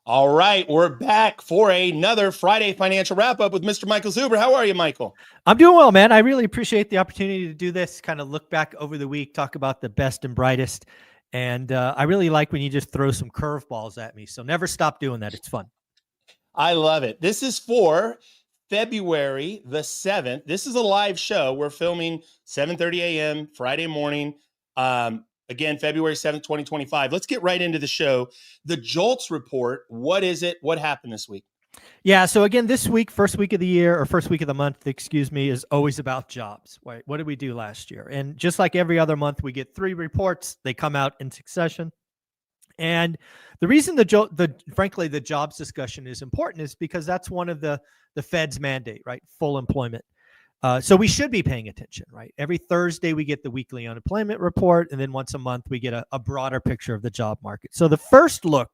All right, we're back for another Friday financial wrap up with Mr. Michael Zuber. How are you, Michael? I'm doing well, man. I really appreciate the opportunity to do this, kind of look back over the week, talk about the best and brightest. And I really like when you just throw some curveballs at me. So never stop doing that. It's fun. I love it. This is for February the 7th. This is a live show. We're filming 7:30 a.m. Friday morning. Again, February 7th, 2025. Let's get right into the show. The Jolts report. What is it? What happened this week? Yeah. So again, this week, first week of the year or first week of the month, excuse me, is always about jobs. Right? What did we do last year? And just like every other month, we get 3 reports. They come out in succession. And the reason frankly the jobs discussion is important is because that's one of the Fed's mandate, right? Full employment. So we should be paying attention, right? Every Thursday we get the weekly unemployment report, and then once a month we get a broader picture of the job market. So the first look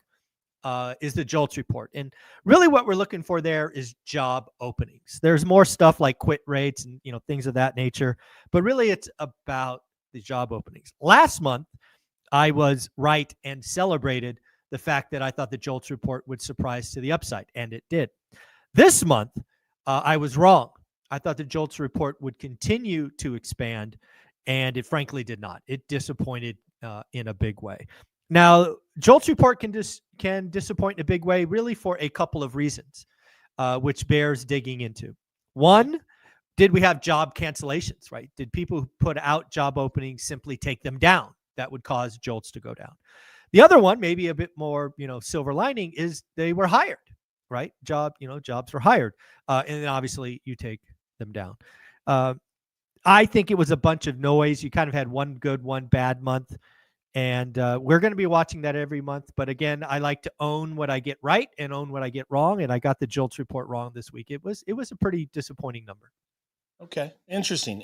is the Jolts report, and really what we're looking for there is job openings. There's more stuff like quit rates and things of that nature, but really it's about the job openings. Last month I was right and celebrated the fact that I thought the Jolts report would surprise to the upside, and it did. This month, I was wrong. I thought the Jolts report would continue to expand, and it frankly did not. It disappointed in a big way. Now, Jolts report can disappoint in a big way, really for a couple of reasons, which bears digging into. One, did we have job cancellations, right? Did people who put out job openings simply take them down? That would cause Jolts to go down. The other one, maybe a bit more, silver lining, is they were hired, right? Jobs were hired, and then obviously you take them down. I think it was a bunch of noise. You kind of had one good, one bad month, and we're going to be watching that every month. But again, I like to own what I get right and own what I get wrong, and I got the Jolts report wrong this week. It was a pretty disappointing number. Okay. Interesting.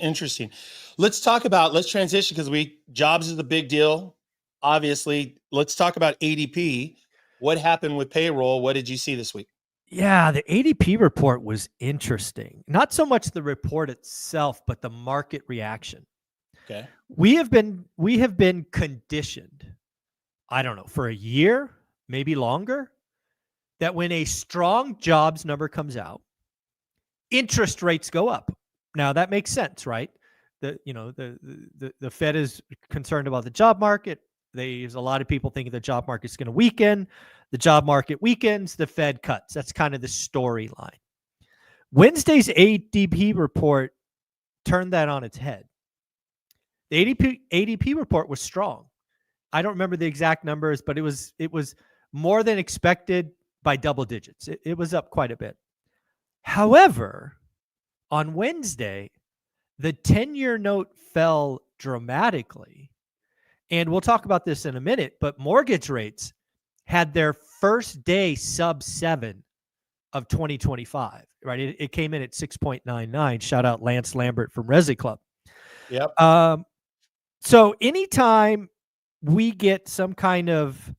Let's transition because jobs is the big deal. Obviously, let's talk about ADP. What happened with payroll? What did you see this week? Yeah, the ADP report was interesting. Not so much the report itself, but the market reaction. Okay. We have been conditioned, I don't know, for a year, maybe longer, that when a strong jobs number comes out, interest rates go up. Now that makes sense, right? The Fed is concerned about the job market. There's a lot of people thinking the job market is going to weaken. The job market weakens, the Fed cuts. That's kind of the storyline. Wednesday's ADP report turned that on its head. The ADP report was strong. I don't remember the exact numbers, but it was more than expected by double digits. It was up quite a bit. However, on Wednesday, the 10-year note fell dramatically. And we'll talk about this in a minute, but mortgage rates had their first day sub 7 of 2025, right? It came in at 6.99. Shout out Lance Lambert from Resi Club. Yep. So anytime we get some kind of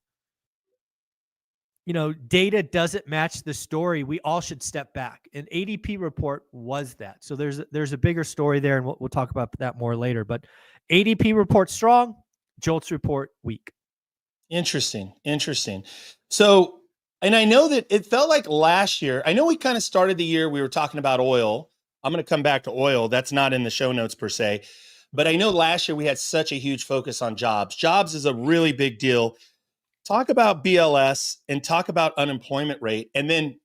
data doesn't match the story, we all should step back. An ADP report was that. So there's a bigger story there, and we'll talk about that more later. But ADP report strong, Jolts report weak. Interesting. So, and I know that it felt like last year, I know we kind of started the year, we were talking about oil. I'm going to come back to oil. That's not in the show notes per se. But I know last year we had such a huge focus on jobs. Jobs is a really big deal. Talk about BLS and talk about unemployment rate. And then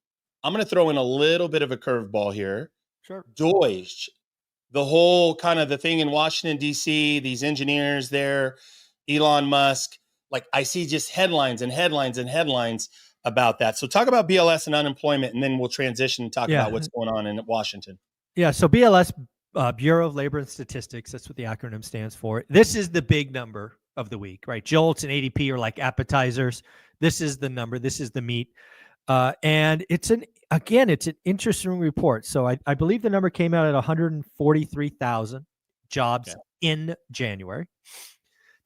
I'm going to throw in a little bit of a curveball here. Sure. Deutsche, the whole kind of the thing in Washington, D.C., these engineers there, Elon Musk, like I see just headlines and headlines and headlines about that. So talk about BLS and unemployment, and then we'll transition and talk about what's going on in Washington. Yeah, so BLS, Bureau of Labor and Statistics, that's what the acronym stands for. This is the big number of the week, right? Jolts and ADP are like appetizers. This is the number. This is the meat. And it's an interesting report. So I believe the number came out at 143,000 jobs in January.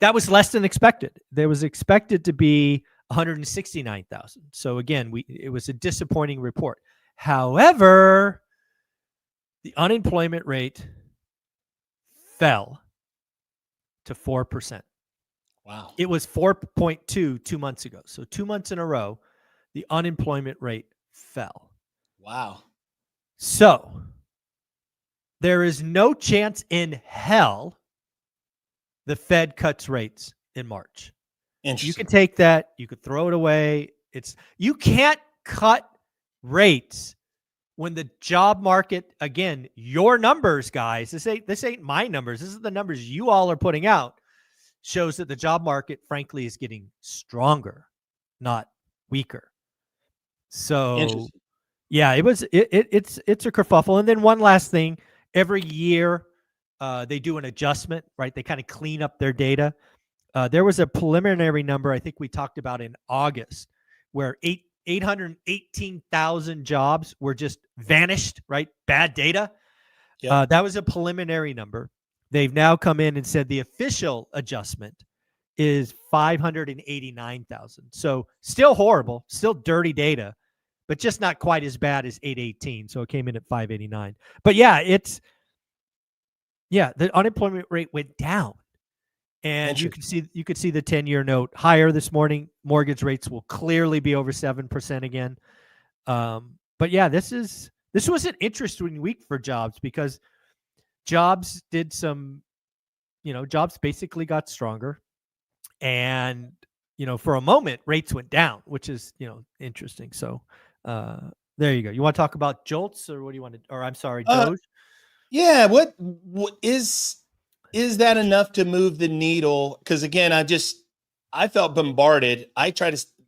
That was less than expected. There was expected to be 169,000. So again, it was a disappointing report. However, the unemployment rate fell to 4%. Wow. It was 4.2 2 months ago. So 2 months in a row, the unemployment rate fell. Wow. So there is no chance in hell the Fed cuts rates in March. Interesting. You could take that, you could throw it away. You can't cut rates when the job market, again, your numbers, guys, this ain't my numbers. This is the numbers you all are putting out, shows that the job market, frankly, is getting stronger, not weaker. So yeah, it's a kerfuffle. And then one last thing, every year they do an adjustment, right? They kind of clean up their data. There was a preliminary number I think we talked about in August where 818,000 jobs were just vanished, right? Bad data. Yep. That was a preliminary number. They've now come in and said the official adjustment is 589,000. So still horrible, still dirty data, but just not quite as bad as 818. So it came in at 589. But yeah, the unemployment rate went down. And you could see the 10-year note higher this morning. Mortgage rates will clearly be over 7% again. But yeah, this was an interesting week for jobs because jobs did some, jobs basically got stronger. And, for a moment, rates went down, which is, interesting. So there you go. You want to talk about Jolts or what do you want to, or I'm sorry, Doge? Yeah. What is that enough to move the needle? Because again, I felt bombarded.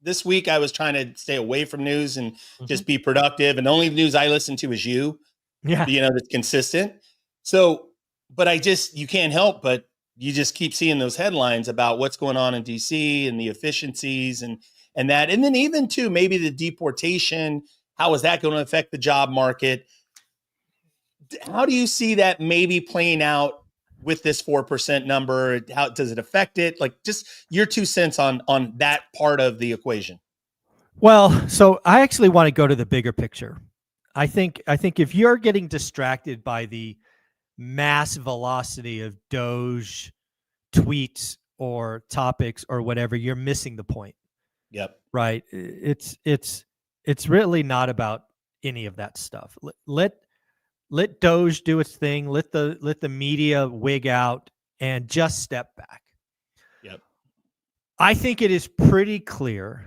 This week I was trying to stay away from news and just be productive. And the only news I listen to is you. Yeah. That's consistent. So, but you can't help but you just keep seeing those headlines about what's going on in DC and the efficiencies and that. And then even too, maybe the deportation, how is that going to affect the job market? How do you see that maybe playing out with this 4% number? How does it affect it? Like just your 2 cents on that part of the equation. Well, so I actually want to go to the bigger picture. I think if you're getting distracted by the mass velocity of Doge tweets or topics or whatever, you're missing the point. Yep. Right. It's really not about any of that stuff. Let Doge do its thing. Let the media wig out and just step back. Yep. I think it is pretty clear,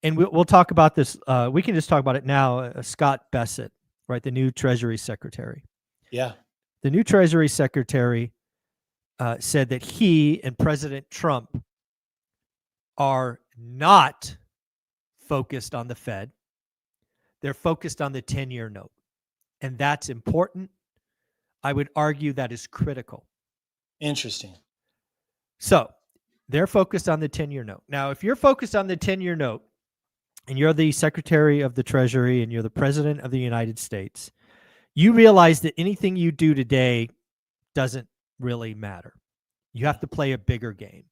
and we'll talk about this. We can just talk about it now. Scott Bessent, right, the new Treasury Secretary. Yeah. The new Treasury Secretary said that he and President Trump are not focused on the Fed. They're focused on the 10-year note. And that's important. I would argue that is critical. Interesting. So they're focused on the 10-year note. Now, if you're focused on the 10-year note and you're the Secretary of the Treasury and you're the President of the United States, you realize that anything you do today doesn't really matter. You have to play a bigger game.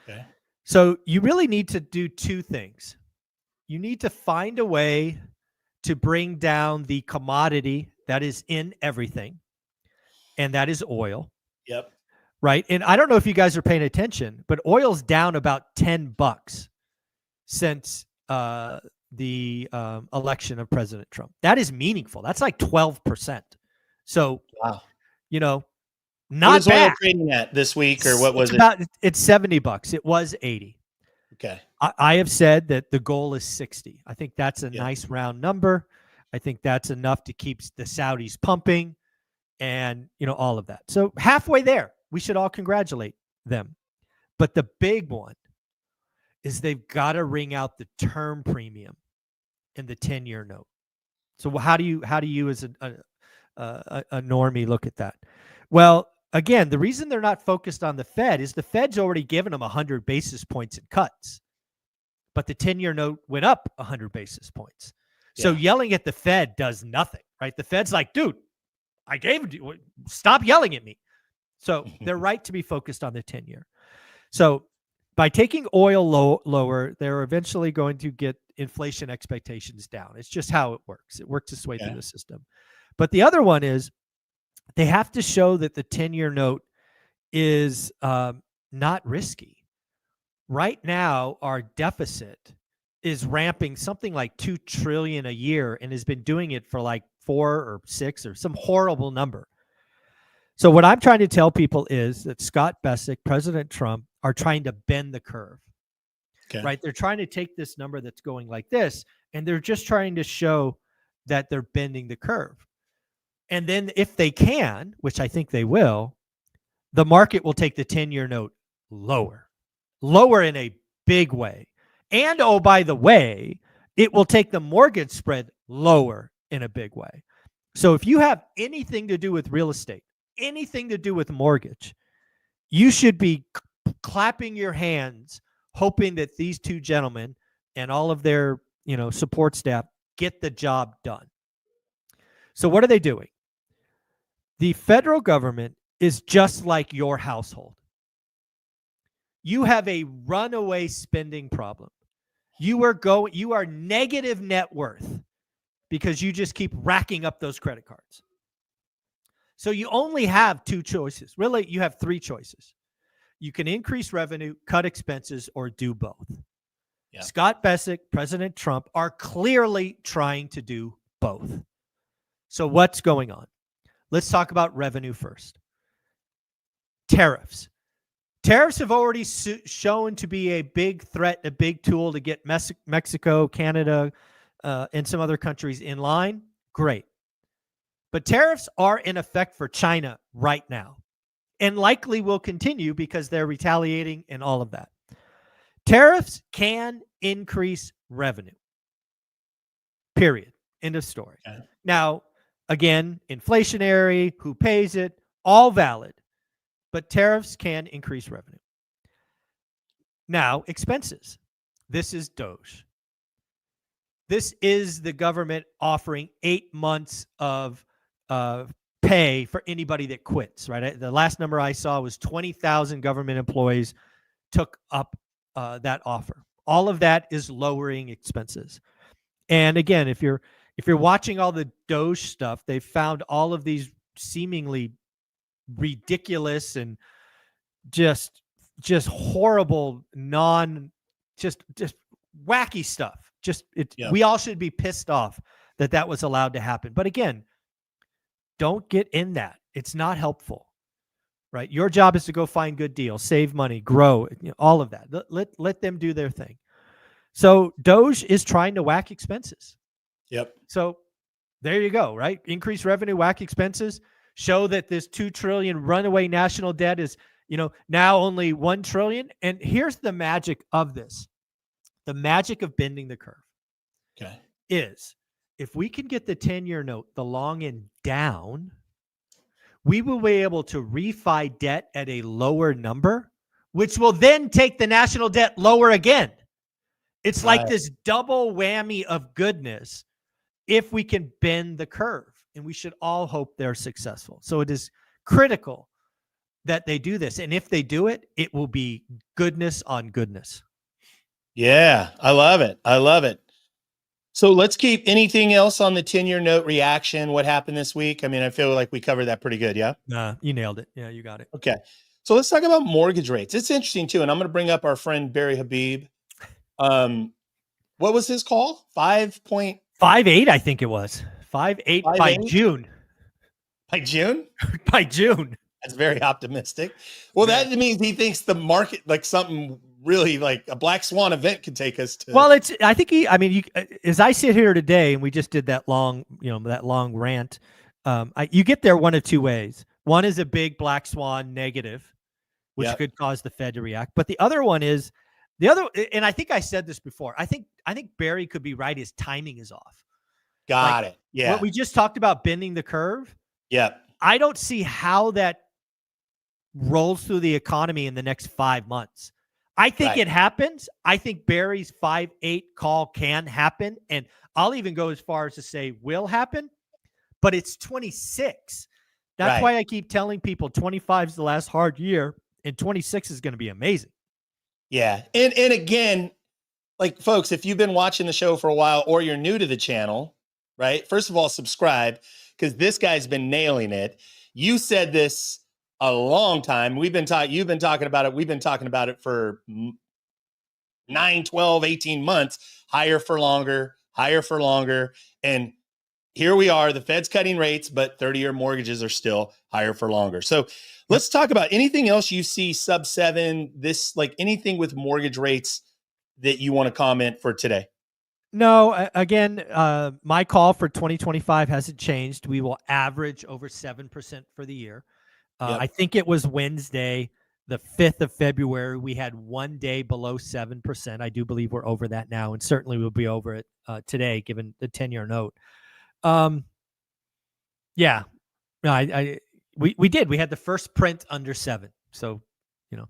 Okay. So you really need to do two things. You need to find a way to bring down the commodity that is in everything, and that is oil. Yep. Right. And I don't know if you guys are paying attention, but oil's down about $10 since the election of President Trump. That is meaningful. That's like 12%. So, wow. Not what is bad. Oil trading at this week, or what was It's $70. It was 80. Okay. I have said that the goal is 60. I think that's a nice round number. I think that's enough to keep the Saudis pumping and, all of that. So halfway there, we should all congratulate them. But the big one is they've got to wring out the term premium in the 10-year note. So how do you as a normie look at that? Well, again, the reason they're not focused on the Fed is the Fed's already given them 100 basis points in cuts. But the 10-year note went up 100 basis points. So yelling at the Fed does nothing, right? The Fed's like, dude, I gave it to you. Stop yelling at me. So they're right to be focused on the 10-year. So by taking oil lower, they're eventually going to get inflation expectations down. It's just how it works. It works its way through the system. But the other one is they have to show that the 10-year note is not risky. Right now, our deficit is ramping something like 2 trillion a year and has been doing it for like 4 or 6 or some horrible number. So what I'm trying to tell people is that Scott Bessick, President Trump, are trying to bend the curve. Okay. Right? They're trying to take this number that's going like this, and they're just trying to show that they're bending the curve. And then if they can, which I think they will, the market will take the 10-year note lower in a big way. And oh, by the way, it will take the mortgage spread lower in a big way. So if you have anything to do with real estate, anything to do with mortgage, you should be clapping your hands, hoping that these two gentlemen and all of their, support staff get the job done. So what are they doing? The federal government is just like your household. You have a runaway spending problem. You are negative net worth because you just keep racking up those credit cards. So you only have 2 choices. Really, you have 3 choices. You can increase revenue, cut expenses, or do both. Yeah. Scott Bessick, President Trump are clearly trying to do both. So what's going on? Let's talk about revenue first. Tariffs. Tariffs have already shown to be a big threat, a big tool to get Mexico, Canada, and some other countries in line. Great. But tariffs are in effect for China right now and likely will continue because they're retaliating and all of that. Tariffs can increase revenue. Period. End of story. Okay. Now, again, inflationary, who pays it, all valid. But tariffs can increase revenue. Now, expenses. This is Doge. This is the government offering 8 months of pay for anybody that quits, right? The last number I saw was 20,000 government employees took up that offer. All of that is lowering expenses. And again, if you're watching all the Doge stuff, they've found all of these seemingly ridiculous and just horrible, just wacky stuff. We all should be pissed off that was allowed to happen. But again, don't get in that. It's not helpful, right? Your job is to go find good deals, save money, grow, all of that. Let them do their thing. So Doge is trying to whack expenses. Yep. So there you go, right? Increase revenue, whack expenses, show that this 2 trillion runaway national debt is, now only 1 trillion. And here's the magic of this. The magic of bending the curve. Okay. Is if we can get the 10-year note, the long end down, we will be able to refi debt at a lower number, which will then take the national debt lower again. It's like this double whammy of goodness if we can bend the curve, and we should all hope they're successful. So it is critical that they do this. And if they do it, it will be goodness on goodness. Yeah, I love it. I love it. So let's keep anything else on the 10-year note reaction. What happened this week? I mean, I feel like we covered that pretty good. Yeah. You nailed it. Yeah, you got it. Okay. So let's talk about mortgage rates. It's interesting too. And I'm going to bring up our friend Barry Habib. What was his call? 5.58, I think it was 5.8 by June. By June? By June. That's very optimistic. Well, that means he thinks the market, like something really like a black swan event could take us to. Well, as I sit here today and we just did that long, that long rant, you get there one of 2 ways. One is a big black swan negative, which could cause the Fed to react. But the other one is and I think I said this before. I think Barry could be right. His timing is off. Got it. Yeah. What we just talked about, bending the curve. Yeah. I don't see how that rolls through the economy in the next 5 months. I think it happens. I think Barry's 5.8 call can happen. And I'll even go as far as to say will happen, but it's 26. That's why I keep telling people 25 is the last hard year and 26 is going to be amazing. Yeah. And again, like folks, if you've been watching the show for a while or you're new to the channel, right? First of all, subscribe because this guy's been nailing it. You said this a long time. You've been talking about it. We've been talking about it for 9, 12, 18 months. higher for longer, higher for longer. And here we are, the Fed's cutting rates, but 30-year mortgages are still higher for longer. So let's talk about anything else you see sub 7, this, like anything with mortgage rates that you want to comment for today. No, again, my call for 2025 hasn't changed. We will average over 7% for the year. Yep. I think it was Wednesday, the 5th of February, we had one day below 7%. I do believe we're over that now, and certainly we'll be over it today, given the 10-year note. Yeah, no, we did. We had the first print under 7. So,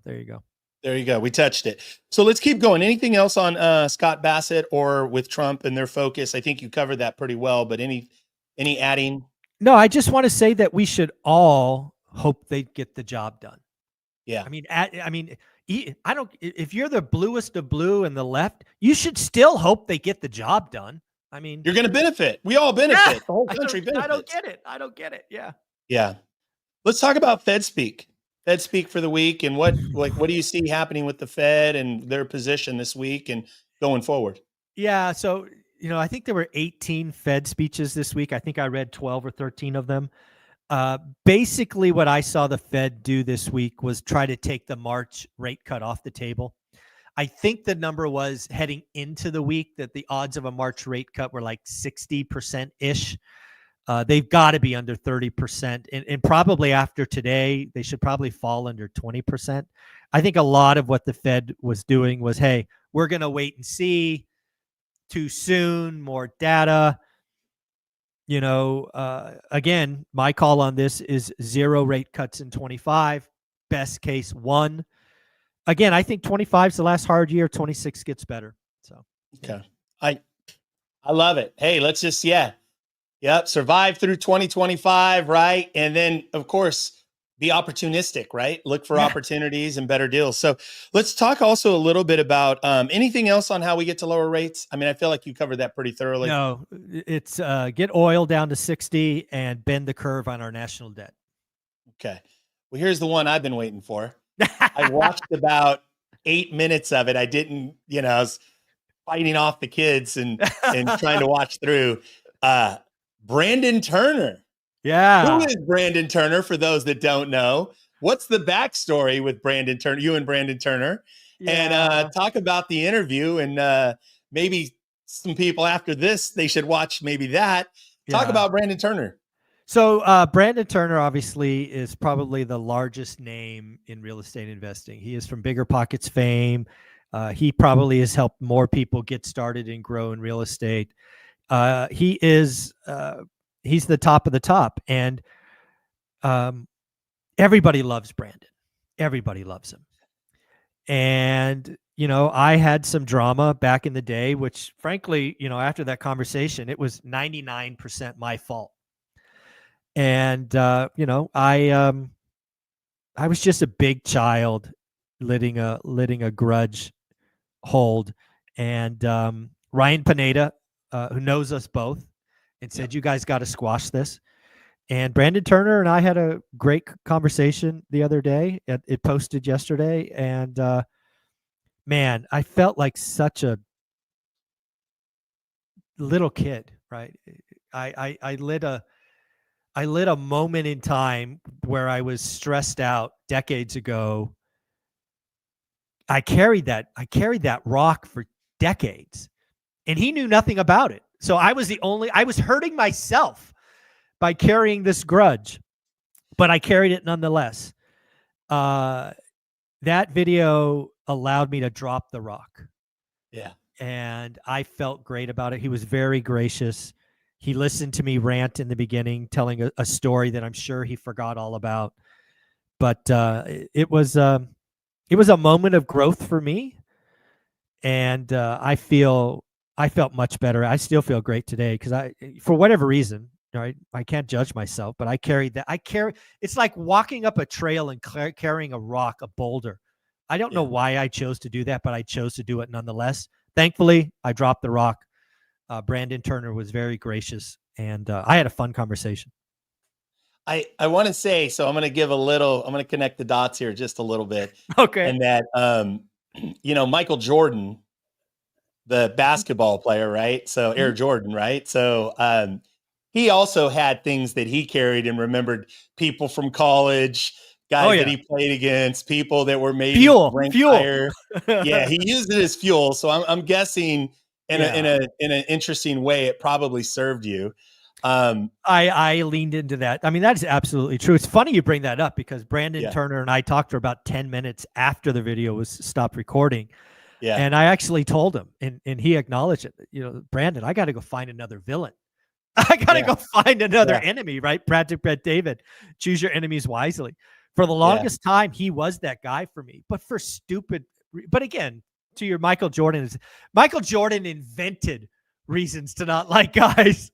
there you go. There you go. We touched it. So let's keep going. Anything else on Scott Bassett or with Trump and their focus? I think you covered that pretty well, but any adding? No, I just want to say that we should all hope they get the job done. Yeah. I mean, I don't, if you're the bluest of blue and the left, you should still hope they get the job done. I mean, you're going to benefit. We all benefit. Yeah, the whole country benefits. I don't get it. Yeah. Yeah. Let's talk about Fed speak for the week, and what do you see happening with the Fed and their position this week and going forward? Yeah. So, I think there were 18 Fed speeches this week. I think I read 12 or 13 of them. Basically what I saw the Fed do this week was try to take the March rate cut off the table. I think the number was heading into the week that the odds of a March rate cut were like 60% ish. They've got to be under 30%. And probably after today, they should probably fall under 20%. I think a lot of what the Fed was doing was, hey, we're going to wait and see. Too soon, more data. Again, my call on this is 0 rate cuts in 25. Best case 1. Again, I think 25 is the last hard year. 26 gets better. So, okay. I love it. Hey, let's just, survive through 2025, right? And then, of course, be opportunistic, right? Look for opportunities and better deals. So let's talk also a little bit about anything else on how we get to lower rates. I mean, I feel like you covered that pretty thoroughly. No, it's get oil down to 60 and bend the curve on our national debt. Okay. Well, here's the one I've been waiting for. I watched about 8 minutes of it. I didn't, I was fighting off the kids and trying to watch through. Brandon Turner. Yeah. Who is Brandon Turner, for those that don't know? What's the backstory with Brandon Turner, you and Brandon Turner? Yeah. And talk about the interview, and maybe some people after this, they should watch maybe that. Talk about Brandon Turner. So Brandon Turner obviously is probably the largest name in real estate investing. He is from Bigger Pockets fame. He probably has helped more people get started and grow in real estate. He's the top of the top, and everybody loves Brandon. Everybody loves him. And, I had some drama back in the day, which frankly, after that conversation, it was 99% my fault. And, I was just a big child letting a grudge hold. And Ryan Pineda, who knows us both, and said, you guys got to squash this. And Brandon Turner and I had a great conversation the other day. It posted yesterday. And man, I felt like such a little kid, right? I lit a moment in time where I was stressed out decades ago. I carried that rock for decades, and he knew nothing about it. So I was hurting myself by carrying this grudge, but I carried it nonetheless. That video allowed me to drop the rock. Yeah. And I felt great about it. He was very gracious. He listened to me rant in the beginning, telling a story that I'm sure he forgot all about. But it was a moment of growth for me. And I felt much better. I still feel great today because for whatever reason, right, I can't judge myself, but I carried that. It's like walking up a trail and carrying a rock, a boulder. I don't know why I chose to do that, but I chose to do it nonetheless. Thankfully, I dropped the rock. Brandon Turner was very gracious, and I had a fun conversation. I want to say, so I'm going to connect the dots here just a little bit. Okay. And that, Michael Jordan the basketball player, right? So Air Jordan, right? So he also had things that he carried and remembered people from college, guys that he played against, people that were maybe ranked higher. Yeah, he used it as fuel. So I'm guessing in an interesting way, it probably served you. I leaned into that. I mean, that is absolutely true. It's funny you bring that up because Brandon Turner and I talked for about 10 minutes after the video was stopped recording. Yeah. And I actually told him, and he acknowledged it. You know, Brandon, I got to go find another villain. I got to go find another enemy, right? Patrick Bet David, choose your enemies wisely. For the longest time, he was that guy for me. But for stupid, but again, to your Michael Jordan invented reasons to not like guys.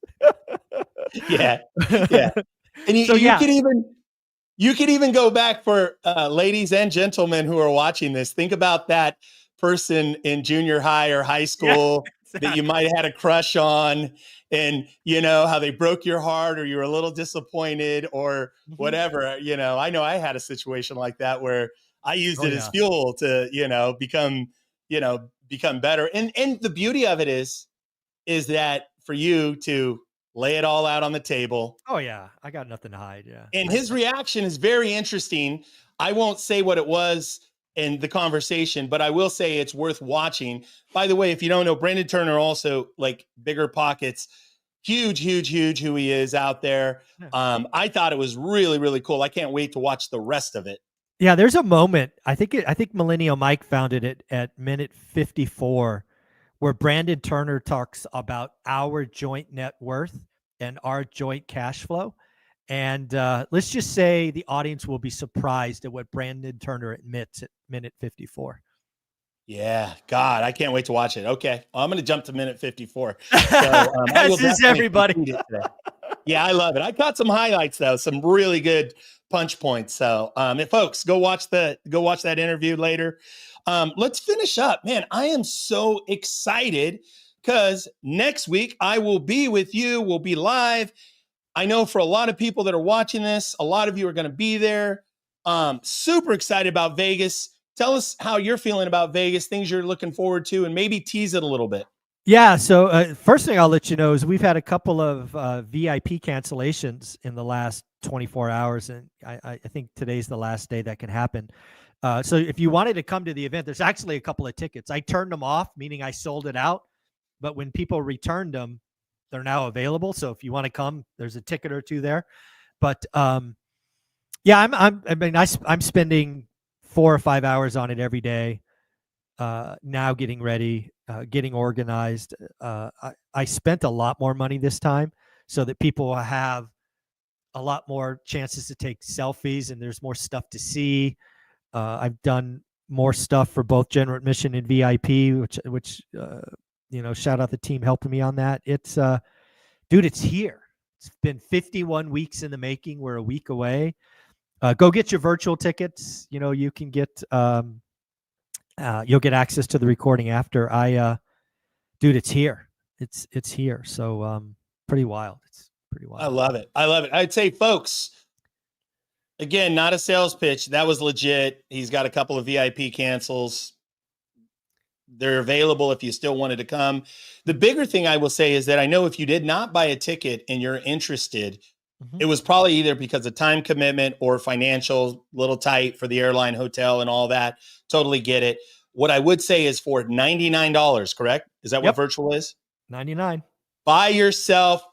Yeah. And you could even go back for ladies and gentlemen who are watching this. Think about that person in junior high or high school that you might have had a crush on, and you know how they broke your heart, or you were a little disappointed, or whatever. You know, I had a situation like that where I used it as fuel to become better. And the beauty of it is that for you to lay it all out on the table. Oh yeah, I got nothing to hide. Yeah. And his reaction is very interesting. I won't say what it was in the conversation, but I will say it's worth watching. By the way, if you don't know, Brandon Turner also, like, bigger pockets, huge who he is out there. I thought it was really, really cool. I can't wait to watch the rest of it. Yeah, there's a moment. I think Millennial Mike found it at minute 54. Where Brandon Turner talks about our joint net worth and our joint cash flow. And let's just say the audience will be surprised at what Brandon Turner admits at minute 54. Yeah, God, I can't wait to watch it. Okay, well, I'm going to jump to minute 54. So, as is everybody. Yeah, I love it. I caught some highlights though, some really good punch points. So, folks, go watch that interview later. Let's finish up, man. I am so excited because next week I will be with you. We'll be live. I know for a lot of people that are watching this, a lot of you are going to be there. Super excited about Vegas. Tell us how you're feeling about Vegas, things you're looking forward to, and maybe tease it a little bit. Yeah. So first thing I'll let you know is we've had a couple of VIP cancellations in the last 24 hours. And I think today's the last day that can happen. So if you wanted to come to the event, there's actually a couple of tickets. I turned them off, meaning I sold it out. But when people returned them, they're now available. So if you want to come, there's a ticket or two there. But yeah, I'm spending 4 or 5 hours on it every day. Now getting ready, getting organized. I spent a lot more money this time so that people will have a lot more chances to take selfies, and there's more stuff to see. I've done more stuff for both general admission and VIP, which shout out the team helping me on that. It's dude, it's here. It's been 51 weeks in the making. We're a week away. Go get your virtual tickets. You know, you can get you'll get access to the recording after. Dude, it's here. It's here. So pretty wild. It's pretty wild. I love it. I'd say, folks, again, not a sales pitch. That was legit. He's got a couple of VIP cancels. They're available if you still wanted to come. The bigger thing I will say is that I know if you did not buy a ticket and you're interested, it was probably either because of time commitment or financial, little tight for the airline, hotel, and all that. Totally get it. What I would say is for $99, correct? Is that what virtual is? $99.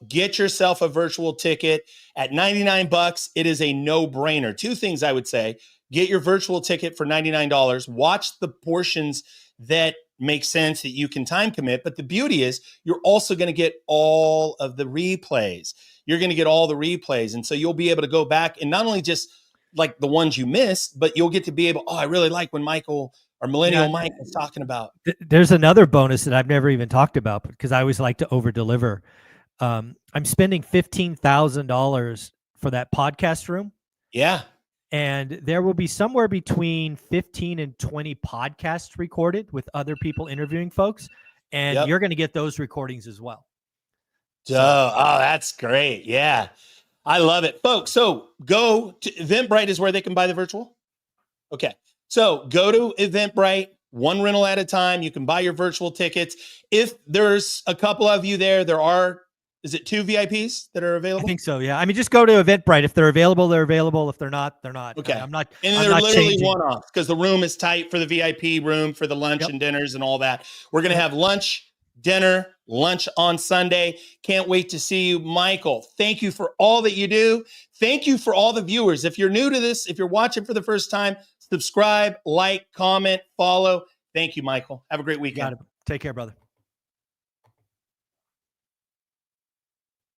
Get yourself a virtual ticket at $99. It is a no-brainer. Two things I would say: get your virtual ticket for $99. Watch the portions that make sense that you can time commit. But the beauty is you're also going to get all of the replays. You're going to get all the replays. And so you'll be able to go back and not only just like the ones you missed, but you'll get to be able, I really like when Michael or Millennial Mike was talking about. There's another bonus that I've never even talked about because I always like to over deliver. I'm spending $15,000 for that podcast room. Yeah. And there will be somewhere between 15 and 20 podcasts recorded with other people interviewing folks. And you're going to get those recordings as well. Oh, that's great. Yeah. I love it. Folks, so go to Eventbrite is where they can buy the virtual. Okay. So go to Eventbrite, one rental at a time. You can buy your virtual tickets. If there's a couple of you there are, is it 2 VIPs that are I available? think so. Yeah. I mean, just go to Eventbrite. If they're available, they're available. If they're not, they're not. Okay. I'm not. And I'm they're not literally changing. one-offs because the room is tight for the VIP room for the lunch and dinners and all that. We're going to have lunch, dinner, lunch on Sunday. Can't wait to see you. Michael, thank you for all that you do. Thank you for all the viewers. If you're new to this, if you're watching for the first time, subscribe, like, comment, follow. Thank you, Michael. Have a great weekend. Got it. Take care, brother.